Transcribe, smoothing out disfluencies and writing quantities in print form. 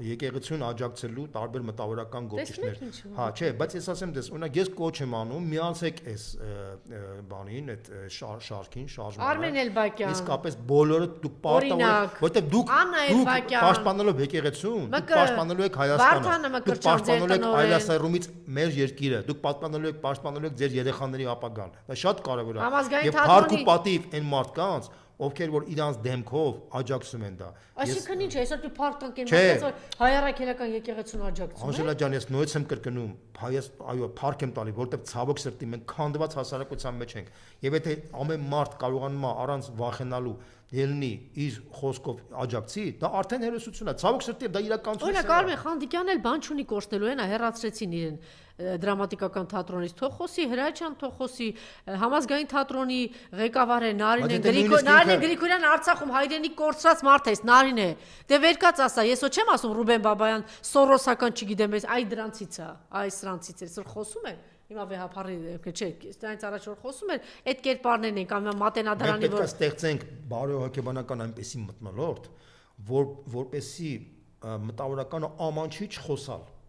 եկեղեցուն աջակցելու տարբեր մտավորական գործիչներ։ Տեսնեք ինչ։ Հա, չէ, բայց ես ասեմ դες, օրինակ ես կոչ եմ անում, միացեք այս բանին, այդ շարքին, շարժմանը։ Արմեն Էլբակյան։ Իսկապես բոլորը դուք պարտավոր, որտեղ դուք պաշտպանելով եկեղեցուն, դուք պաշտպանելու եք Հայաստանը, դուք պաշտպանելու եք այլասերումից մեր երկիրը, դուք պաշտպանելու եք ձեր երեխաների ապագան։ Դա շատ կարևոր է։ Եվ փառք ու պատիվ այն մարդկանց, ովքեր որ իրանց դեմքով աջակցում են դա։ Այսինքն ինչ է, այսօր դու փառք տանք են մարդկանց, որ հայ առաքելական եկեղեցուն աջակցում են։ Անժելա ջան, ես նույնպես եմ կրկնում, այո, փառք եմ տալի, որովհետև ցավոք սրտի մենք քանդված հասարակության մեջ ենք։ Եվ եթե ամեն մարդ կարողանում է առանց վախենալու ելնի իր խոսքով աջակցի, դա արդեն հերոսություն է։ Ցավոք սրտի դա իրականություն է։ Օրինակ Արմեն Խանդիկյանն էլ բան չունի կորցնելու են, հեռացրեցին իրեն դրամատիկական թատրոնից, թող խոսի Հրաչյան, թող խոսի համազգային թատրոնի ղեկավար է Նարինեն Գրիգորյան, Արցախում հայրենիք կորցրած մարդ է, Նարին է։ Դե վեր կաց ասա, ես ոչ չեմ ասում Ռուբեն Բաբայան սորոսական չգիտեմ, այ դրանցից է, այ սրանցից է, սր խոսում է։ Հիմա վեհապարի չէ, դրանից առաջ որ խոսում էր, այդ կերպարներն են կամ մատենադարանի որ մենք պետք է ստեղծենք բարոյահոգեբանական այնպեսի մթնոլորտ, որպեսզի մտավորականը ամանչի չխոսալ